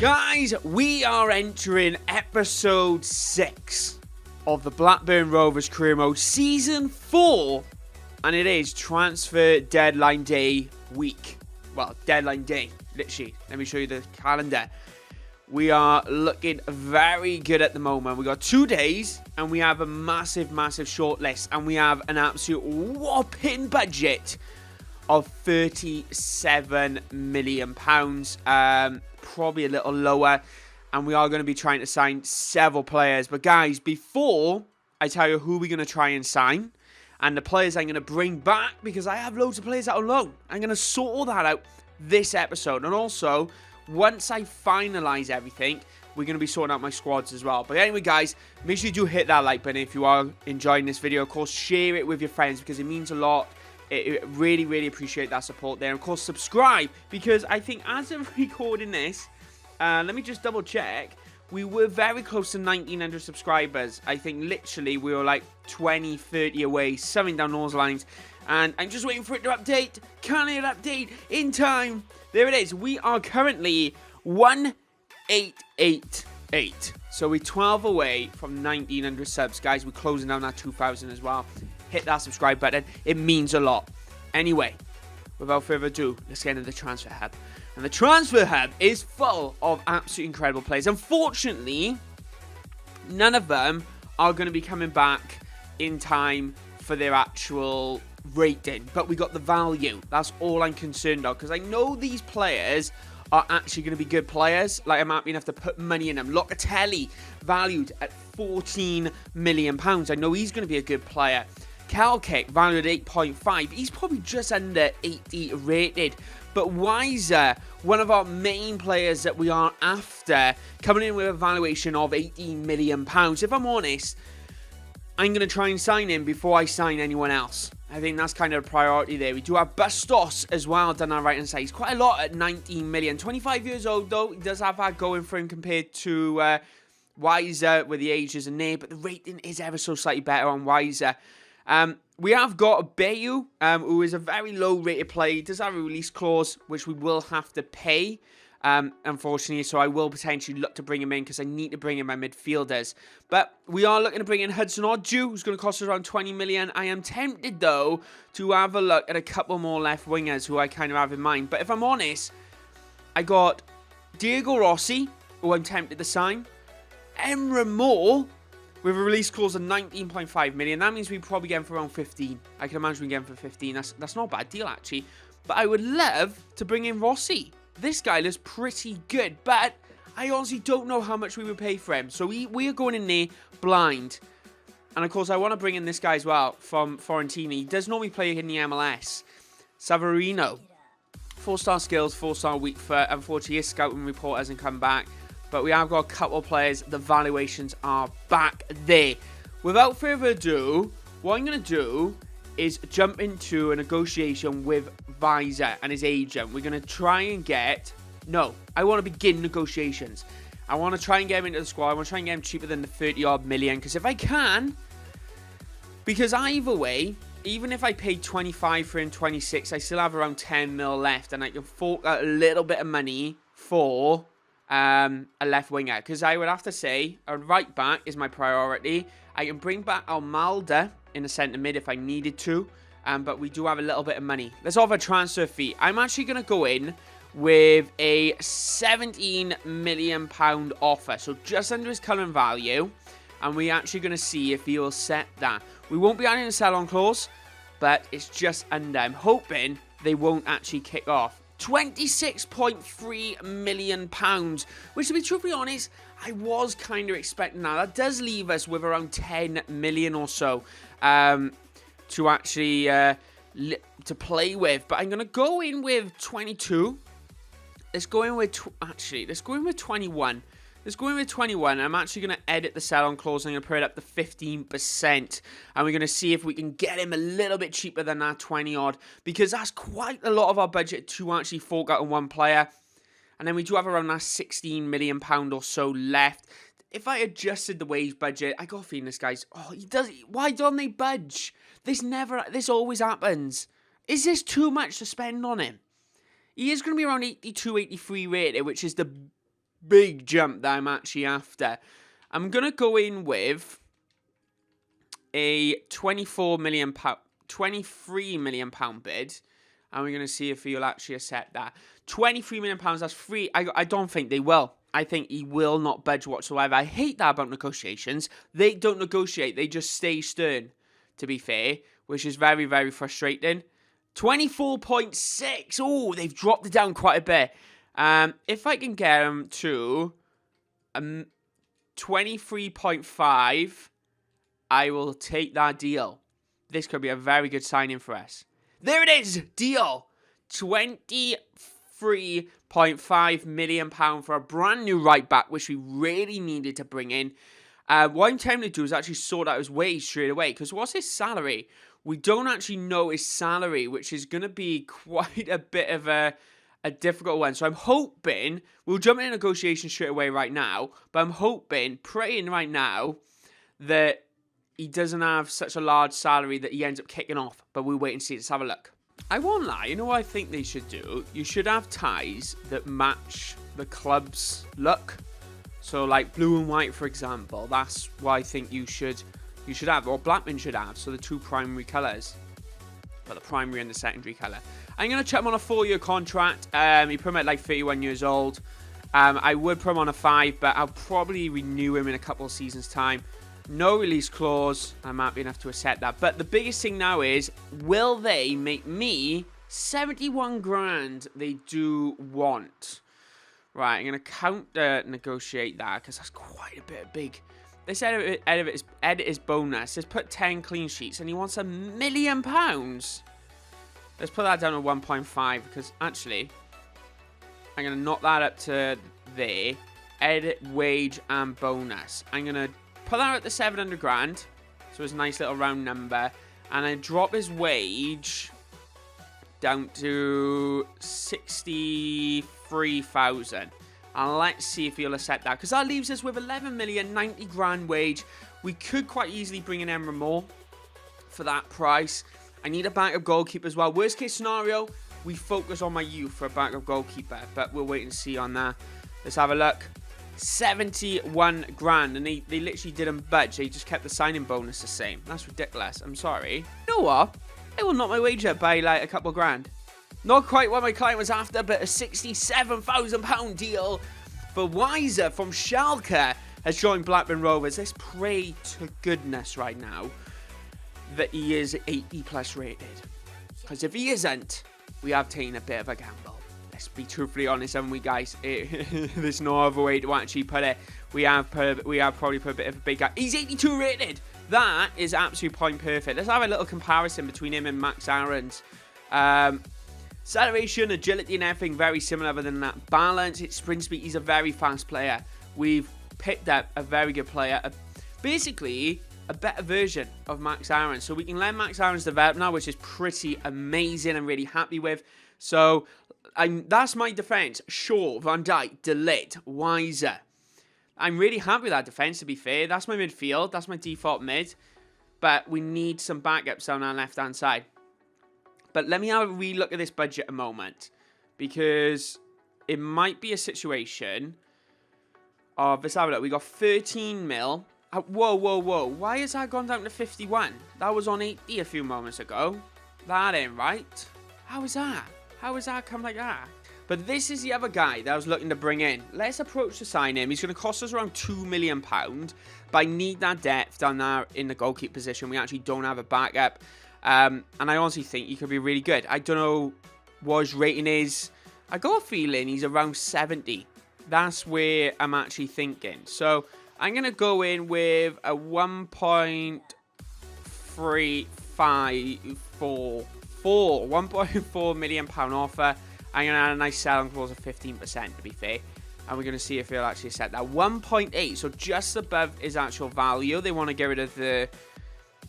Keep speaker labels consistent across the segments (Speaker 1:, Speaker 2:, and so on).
Speaker 1: Guys, we are entering episode 6 of the Blackburn Rovers career mode season 4, and it is transfer deadline day week. Well, deadline day, literally. Let me show you the calendar. We are looking very good at the moment. We got 2 days, and we have a massive shortlist, and we have an absolute whopping budget of £37 million. Probably a little lower, and we are going to be trying to sign several players. But guys, before I tell you who we're going to try and sign and the players I'm going to bring back, because I have loads of players out on loan, I'm going to sort all that out this episode. And also, once I finalize everything, we're going to be sorting out my squads as well. But anyway, guys, make sure you do hit that like button if you are enjoying this video. Of course, share it with your friends because it means a lot. It really appreciate that support there. And of course, subscribe, because I think as of recording this, let me just double check, we were very close to 1900 subscribers. I think literally we were like 20, 30 away, something down those lines. And I'm just waiting for it to update. Can it update in time? There it is. We are currently 1888. So we're 12 away from 1900 subs. Guys, we're closing down that 2000 as well. Hit that subscribe button. It means a lot. Anyway, without further ado, let's get into the transfer hub. And the transfer hub is full of absolutely incredible players. Unfortunately, none of them are going to be coming back in time for their actual rating. But we got the value. That's all I'm concerned of, because I know these players are actually going to be good players. Like, I'm happy enough to put money in them. Locatelli, valued at £14 million. I know he's going to be a good player. Calkick, valued at 8.5. He's probably just under 80 rated. But Wiser, one of our main players that we are after, coming in with a valuation of £18 million. If I'm honest, I'm going to try and sign him before I sign anyone else. I think that's kind of a priority there. We do have Bustos as well down our right hand side. He's quite a lot at 19 million. 25 years old though. He does have that going for him compared to Wiser, with the age isn't there. But the rating is ever so slightly better on Wiser. We have got Bayu, who is a very low rated player. He does have a release clause, which we will have to pay, unfortunately. So I will potentially look to bring him in, because I need to bring in my midfielders. But we are looking to bring in Hudson-Odoi, who's going to cost us around 20 million. I am tempted, though, to have a look at a couple more left wingers who I kind of have in mind. But if I'm honest, I got Diego Rossi, who I'm tempted to sign. Emre Moore, with a release clause of 19.5 million. That means we probably get him for around 15. I can imagine we get him for 15. That's not a bad deal, actually. But I would love to bring in Rossi. This guy looks pretty good, but I honestly don't know how much we would pay for him. So we are going in there blind. And of course, I want to bring in this guy as well from Fiorentina. He does normally play in the MLS. Savarino. 4-star skills, 4-star weak foot. Unfortunately, his scouting report hasn't come back. But we have got a couple of players. The valuations are back there. Without further ado, what I'm going to do is jump into a negotiation with Visor and his agent. We're going to try and get... No, I want to begin negotiations. I want to try and get him into the squad. I want to try and get him cheaper than the 30-odd million. Because if I can... Because either way, even if I paid 25 for him, 26, I still have around 10 mil left. And I can fork out a little bit of money for... a left winger, because I would have to say a right back is my priority. I can bring back Almalda in the centre mid if I needed to, but we do have a little bit of money. Let's offer a transfer fee. I'm actually going to go in with a £17 million offer, so just under his current value, and we're actually going to see if he will set that. We won't be adding a sell-on clause, but it's just under. I'm hoping they won't actually kick off. £26.3 million, which, to be truthfully honest, I was kind of expecting that. That does leave us with around 10 million or so to actually to play with. But I'm going to go in with 22. Let's go in with 21. Let's go in with 21. I'm actually going to edit the sell-on clause. I'm going to put it up to 15%. And we're going to see if we can get him a little bit cheaper than that 20-odd. Because that's quite a lot of our budget to actually fork out on one player. And then we do have around that £16 million or so left. If I adjusted the wage budget, I got a feeling this guy's... Oh, he does... Why don't they budge? This always happens. Is this too much to spend on him? He is going to be around 82, 83 rated, which is the big jump that I'm actually after. I'm going to go in with a £23 million bid. And we're going to see if he'll actually accept that. £23 million, that's free. I don't think they will. I think he will not budge whatsoever. I hate that about negotiations. They don't negotiate. They just stay stern, to be fair, which is very, very frustrating. 24.6. Oh, they've dropped it down quite a bit. If I can get them to 23.5, I will take that deal. This could be a very good signing for us. There it is. Deal. £23.5 million for a brand new right back, which we really needed to bring in. What I'm tempted to do is actually sort out his wage straight away. Because what's his salary? We don't actually know his salary, which is going to be quite a bit of a difficult one. So I'm hoping, we'll jump into negotiations straight away right now. But I'm hoping, praying right now, that he doesn't have such a large salary that he ends up kicking off. But we'll wait and see. Let's have a look. I won't lie, you know what I think they should do? You should have ties that match the club's look. So like blue and white, for example. That's what I think you should have, or Blackburn should have. So the two primary colours. But the primary and the secondary colour. I'm going to chuck him on a 4-year contract. He put him at like 31 years old. I would put him on a 5, but I'll probably renew him in a couple of seasons' time. No release clause. I'm happy enough to accept that. But the biggest thing now is, will they make me 71 grand they do want? Right, I'm going to counter negotiate that because that's quite a bit big. This edit his bonus. Let's put 10 clean sheets and he wants £1 million. Let's put that down to 1.5 because actually, I'm going to knock that up to there. Edit wage and bonus. I'm going to put that at the 700 grand. So it's a nice little round number. And then drop his wage down to 63,000. And let's see if he'll accept that. Because that leaves us with 11 million, 90 grand wage. We could quite easily bring in Emre Moore for that price. I need a backup goalkeeper as well. Worst case scenario, we focus on my youth for a backup goalkeeper. But we'll wait and see on that. Let's have a look. 71 grand, and they literally didn't budge. They just kept the signing bonus the same. That's ridiculous. I'm sorry. You know what? I will knock my wage up by like a couple of grand. Not quite what my client was after, but a £67,000 deal for Weiser from Schalke has joined Blackburn Rovers. Let's pray to goodness right now that he is 80 plus rated. Because if he isn't, we have taken a bit of a gamble. Let's be truthfully honest, haven't we, guys? There's no other way to actually put it. We have probably put a bit of a big gap. He's 82 rated. That is absolute point perfect. Let's have a little comparison between him and Max Aarons. Acceleration, agility, and everything very similar. Other than that, balance, it's sprint speed. He's a very fast player. We've picked up a very good player. Basically, a better version of Max Aarons. So we can let Max Aarons develop now, which is pretty amazing. I'm really happy with. So that's my defence. Shaw, Van Dijk, De Ligt, Weiser. I'm really happy with that defence, to be fair. That's my midfield. That's my default mid. But we need some backups on our left-hand side. But let me have a relook at this budget a moment. Because it might be a situation of... Let's have a look. We got 13 mil. Whoa. Why has that gone down to 51? That was on 80 a few moments ago. That ain't right. How is that? How has that come like that? But this is the other guy that I was looking to bring in. Let's approach to sign him. He's going to cost us around £2 million. But I need that depth down there in the goalkeeper position. We actually don't have a backup. And I honestly think he could be really good. I don't know what his rating is. I got a feeling he's around 70. That's where I'm actually thinking. So I'm going to go in with a 1.4 million pound offer. I'm going to add a nice selling clause of 15% to be fair. And we're going to see if he'll actually set that. 1.8, so just above his actual value. They want to get rid of the...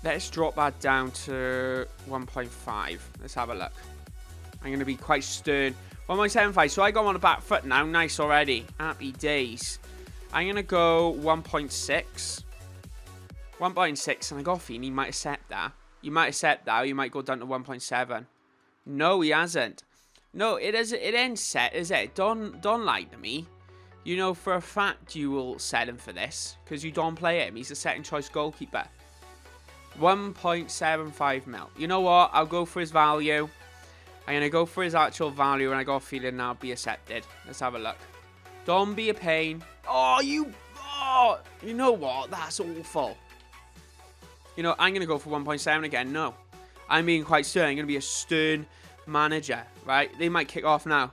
Speaker 1: Let's drop that down to 1.5. Let's have a look. I'm going to be quite stern. 1.75, so I got him on the back foot now. Nice already. Happy days. I'm going to go 1.6. 1.6, and I got a feeling he might accept that. You might accept that, or you might go down to 1.7. No, he hasn't. No, it ain't set, is it? Don't lie to me. You know for a fact you will sell him for this because you don't play him. He's a second choice goalkeeper. 1.75 mil. You know what? I'll go for his value. I'm going to go for his actual value, and I got a feeling that'll be accepted. Let's have a look. Don't be a pain. Oh, you know what? That's awful. You know, I'm going to go for 1.7 again. No. I'm being quite stern. I'm going to be a stern manager, right? They might kick off now.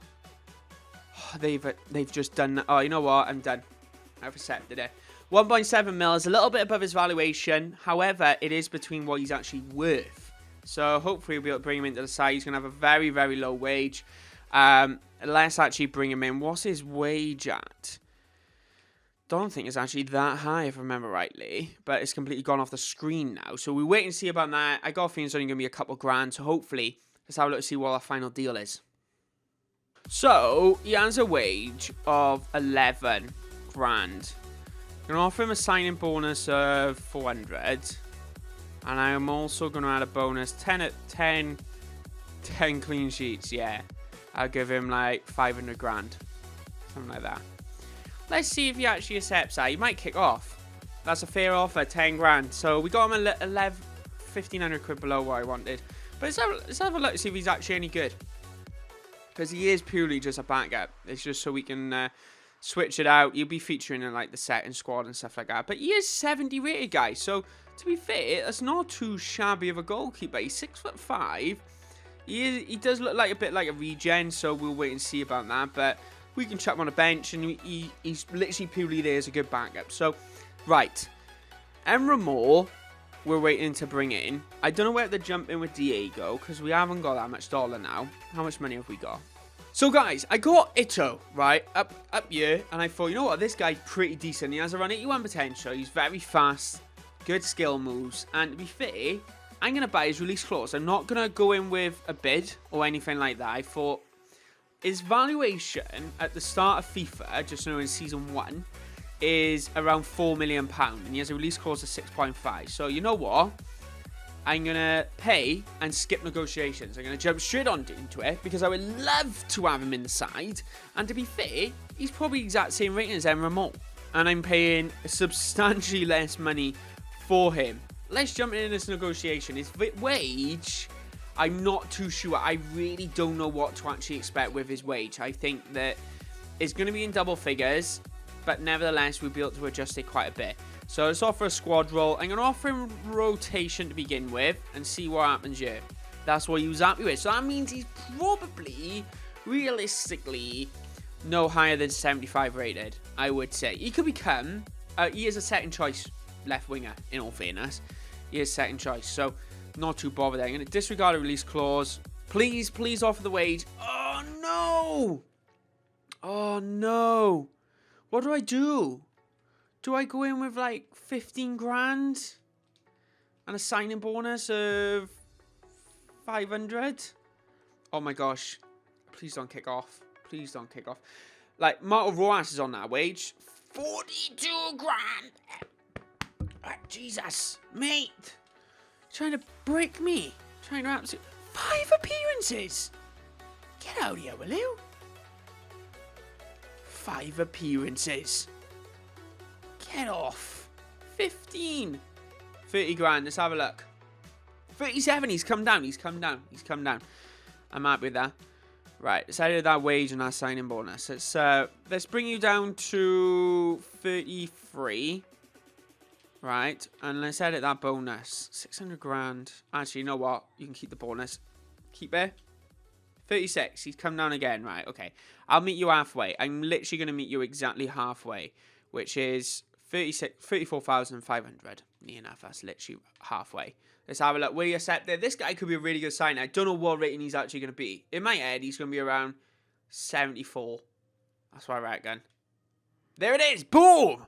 Speaker 1: Oh, they've just done... Oh, you know what? I'm done. I've accepted it. 1.7 mil is a little bit above his valuation. However, it is between what he's actually worth. So hopefully we'll be able to bring him into the side. He's going to have a very, very low wage. Let's actually bring him in. What's his wage at? Don't think it's actually that high, if I remember rightly. But it's completely gone off the screen now. So we'll wait and see about that. I got a feeling it's only going to be a couple grand. So hopefully, let's have a look to see what our final deal is. So he has a wage of 11 grand. I'm going to offer him a signing bonus of 400. And I am also going to add a bonus 10 clean sheets. Yeah, I'll give him like 500 grand. Something like that. Let's see if he actually accepts that. He might kick off. That's a fair offer, 10 grand. So we got him 1,500 quid below what I wanted. But let's have a look to see if he's actually any good. Because he is purely just a backup. It's just so we can switch it out. You'll be featuring in like the second squad and stuff like that. But he is 70 rated, guys. So to be fair, that's not too shabby of a goalkeeper. He's 6'5". He does look like a bit like a regen, so we'll wait and see about that. But we can chuck him on a bench, and he's literally purely there as a good backup. So, right. Emre Moore, we're waiting to bring in. I don't know where to jump in with Diego, because we haven't got that much dollar now. How much money have we got? So, guys, I got Ito, right, up here, and I thought, you know what, this guy's pretty decent. He has around 81 potential. He's very fast. Good skill moves, and to be fair, I'm going to buy his release clause. I'm not going to go in with a bid or anything like that. I thought his valuation at the start of FIFA, just in Season 1, is around £4 million, and he has a release clause of 6.5. So you know what? I'm going to pay and skip negotiations. I'm going to jump straight on into it because I would love to have him in the side. And to be fair, he's probably the exact same rating as Emre Moore. And I'm paying substantially less money for him. Let's jump into this negotiation. His wage, I'm not too sure. I really don't know what to actually expect with his wage. I think that it's going to be in double figures, but nevertheless, we'll be able to adjust it quite a bit. So let's offer a squad role. I'm going to offer him rotation to begin with and see what happens here. That's what he was happy with. So that means he's probably, realistically, no higher than 75 rated, I would say. He could become, he is a second choice left winger, in all fairness. He is second choice, so not too bothered there. I'm going to disregard a release clause. Please, please offer the wage. Oh, no. Oh, no. What do I do? Do I go in with like 15 grand and a signing bonus of 500? Oh my gosh. Please don't kick off. Please don't kick off. Like, Marco Rojas is on that wage. 42 grand. Jesus, mate. Trying to break me. Trying to absolutely... 5 appearances. Get out of here, will you? 5 appearances. Get off. 15. 30 grand. Let's have a look. 37. He's come down. He's come down. He's come down. I'm happy with that. Right. Let's edit that wage and our signing bonus. Let's bring you down to 33. Right. And let's edit that bonus. 600 grand. Actually, you know what? You can keep the bonus. Keep it. 36. He's come down again. Right. Okay. I'll meet you halfway. I'm literally going to meet you exactly halfway, which is 34,500. Near enough. That's literally halfway. Let's have a look. Will you accept it? This guy could be a really good sign. I don't know what rating he's actually going to be. In my head, he's going to be around 74. That's what I reckon. There it is. Boom!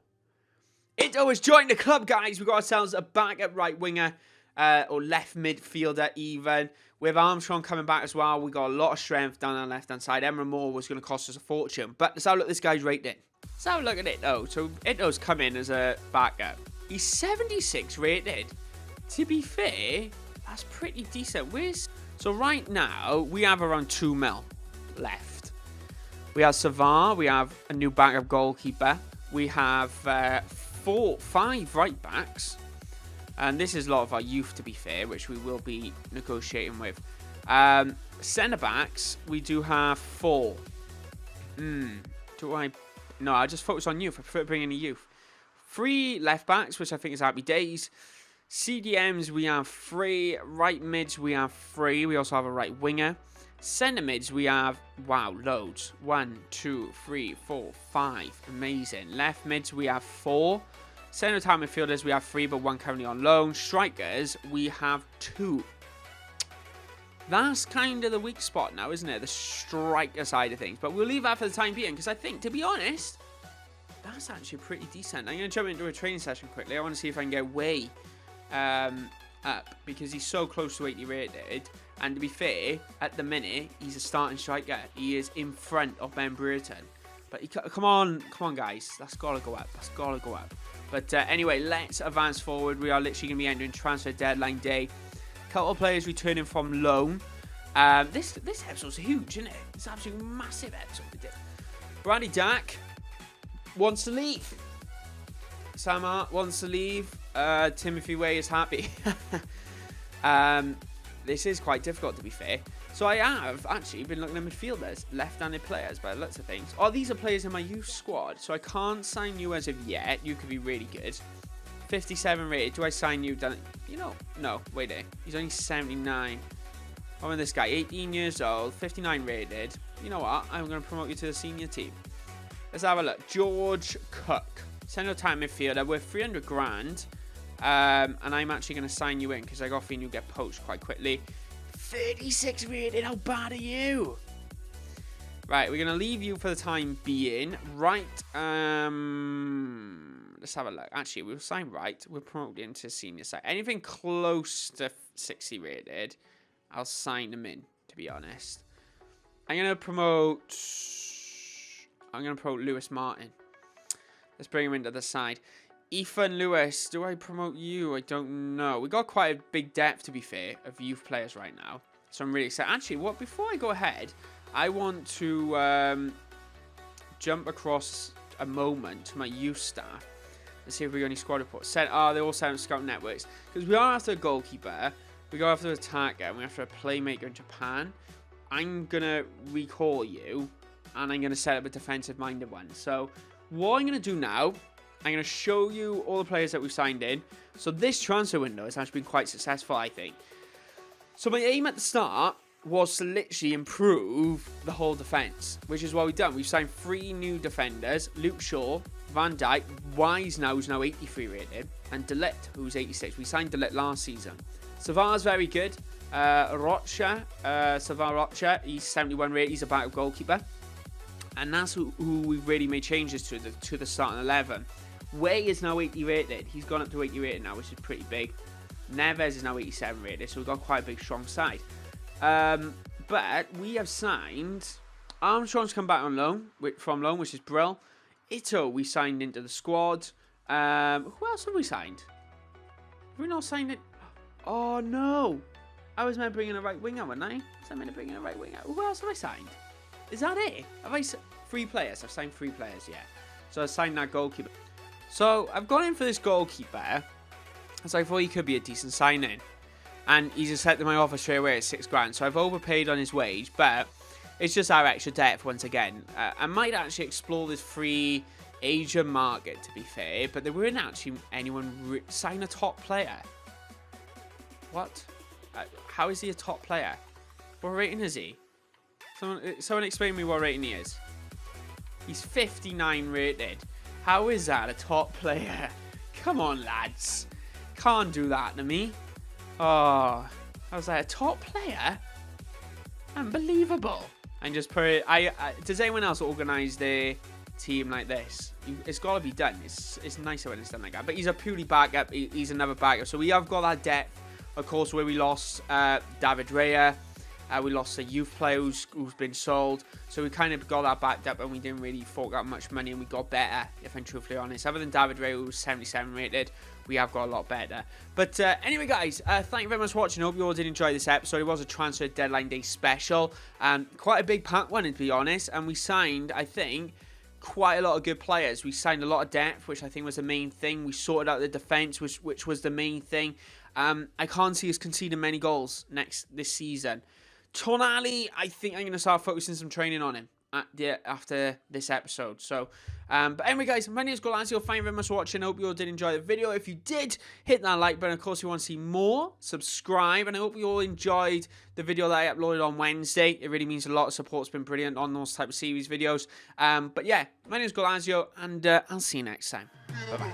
Speaker 1: Ito has joined the club, guys. We've got ourselves a backup right winger. Or left midfielder even. With Armstrong coming back as well. We got a lot of strength down on the left-hand side. Emre Moore was going to cost us a fortune. But let's have a look at this guy's rating. Let's have a look at Ito. So Ito's come in as a backup. He's 76 rated. To be fair, that's pretty decent. So right now, we have around 2 mil left. We have Savar. We have a new backup goalkeeper. We have 5 right backs. And this is a lot of our youth, to be fair, which we will be negotiating with. Centre backs, we do have 4. No, I just focus on youth. I prefer bringing in youth. 3 left backs, which I think is happy days. CDMs, we have 3. Right mids, we have 3. We also have a right winger. Centre mids, we have, wow, loads. 1, 2, 3, 4, 5. Amazing. Left mids, we have 4. Centre attack midfielders, we have 3, but 1 currently on loan. Strikers, we have 2. That's kind of the weak spot now, isn't it? The striker side of things. But we'll leave that for the time being, because I think, to be honest, that's actually pretty decent. I'm going to jump into a training session quickly. I want to see if I can get way up, because he's so close to 80 rated. And to be fair, at the minute, he's a starting striker. He is in front of Ben Brereton. But come on, guys. That's got to go up. That's got to go up. But anyway, let's advance forward. We are literally going to be entering transfer deadline day. Couple of players returning from loan. This episode's huge, isn't it? It's an absolutely massive episode. Bradley Dack wants to leave. Samar wants to leave. Timothy Way is happy. This is quite difficult, to be fair. So I have actually been looking at midfielders, left-handed players by lots of things. Oh, these are players in my youth squad, so I can't sign you as of yet. You could be really good. 57 rated. Do I sign you? You know, no. Wait there. He's only 79. Oh, and this guy, 18 years old, 59 rated. You know what? I'm going to promote you to the senior team. Let's have a look. George Cook, central attack midfielder. We're 300 grand. And I'm actually going to sign you in because I got a feeling you'll get poached quite quickly. 36 rated. How bad are you? Right, we're going to leave you for the time being. Right. Let's have a look. Actually, we'll sign right. We'll promote into senior side. Anything close to 60 rated, I'll sign them in, to be honest. I'm going to promote Lewis Martin. Let's bring him into the side. Ethan Lewis, do I promote you? I don't know. We got quite a big depth, to be fair, of youth players right now. So I'm really excited. Actually, before I go ahead, I want to jump across a moment to my youth staff and see if we got any squad reports. They're all set on scout networks. Because we are after a goalkeeper, we go after an attacker, and we're after a playmaker in Japan. I'm going to recall you, and I'm going to set up a defensive-minded one. So what I'm going to do now, I'm going to show you all the players that we've signed in. So this transfer window has actually been quite successful, I think. So my aim at the start was to literally improve the whole defence, which is what we've done. We've signed 3 new defenders: Luke Shaw, Van Dijk, Wise who's now 83 rated, and De Ligt, who's 86. We signed De Ligt last season. Savar's very good. Savar Rocha, he's 71 rated. He's a backup goalkeeper. And that's who we've really made changes to the starting 11. Way is now 80 rated. He's gone up to 80 rated now, which is pretty big. Neves is now 87 rated, so we've got quite a big, strong side. But we have signed... Armstrong's come back on loan, from loan, which is Brill. Ito, we signed into the squad. Who else have we signed? Have we not signed it? Oh, no. I was meant to bring in a right winger, wasn't I? Was I meant to bring in a right winger? Who else have I signed? Is that it? Have I... 3 players. I've signed 3 players, yeah. So I signed that goalkeeper. So I've gone in for this goalkeeper, as I thought he could be a decent signing. And he's accepted my offer straight away at 6 grand. So I've overpaid on his wage, but it's just our extra depth once again. I might actually explore this free Asian market, to be fair, but there weren't actually anyone sign a top player. What? How is he a top player? What rating is he? Someone explain to me what rating he is. He's 59 rated. How is that a top player? Come on, lads. Can't do that to me. Oh, I was like, a top player? Unbelievable. And just put it... does anyone else organise their team like this? It's got to be done. It's nicer when it's done like that. But he's a purely backup. He's another backup. So we have got that depth. Of course, where we lost David Raya. We lost a youth player who's been sold. So we kind of got that backed up and we didn't really fork out much money and we got better, if I'm truthfully honest. Other than David Ray, who was 77 rated, we have got a lot better. But anyway, guys, thank you very much for watching. I hope you all did enjoy this episode. It was a transfer deadline day special. Quite a big pack one, to be honest. And we signed, I think, quite a lot of good players. We signed a lot of depth, which I think was the main thing. We sorted out the defence, which was the main thing. I can't see us conceding many goals this season. Tonali, I think I'm going to start focusing some training on him after this episode. So, but anyway, guys, my name is Goalazio. Thank you very much for watching. I hope you all did enjoy the video. If you did, hit that like button. Of course, if you want to see more, subscribe. And I hope you all enjoyed the video that I uploaded on Wednesday. It really means a lot. The support's been brilliant on those type of series videos. But yeah, my name is Goalazio, and I'll see you next time. Bye-bye.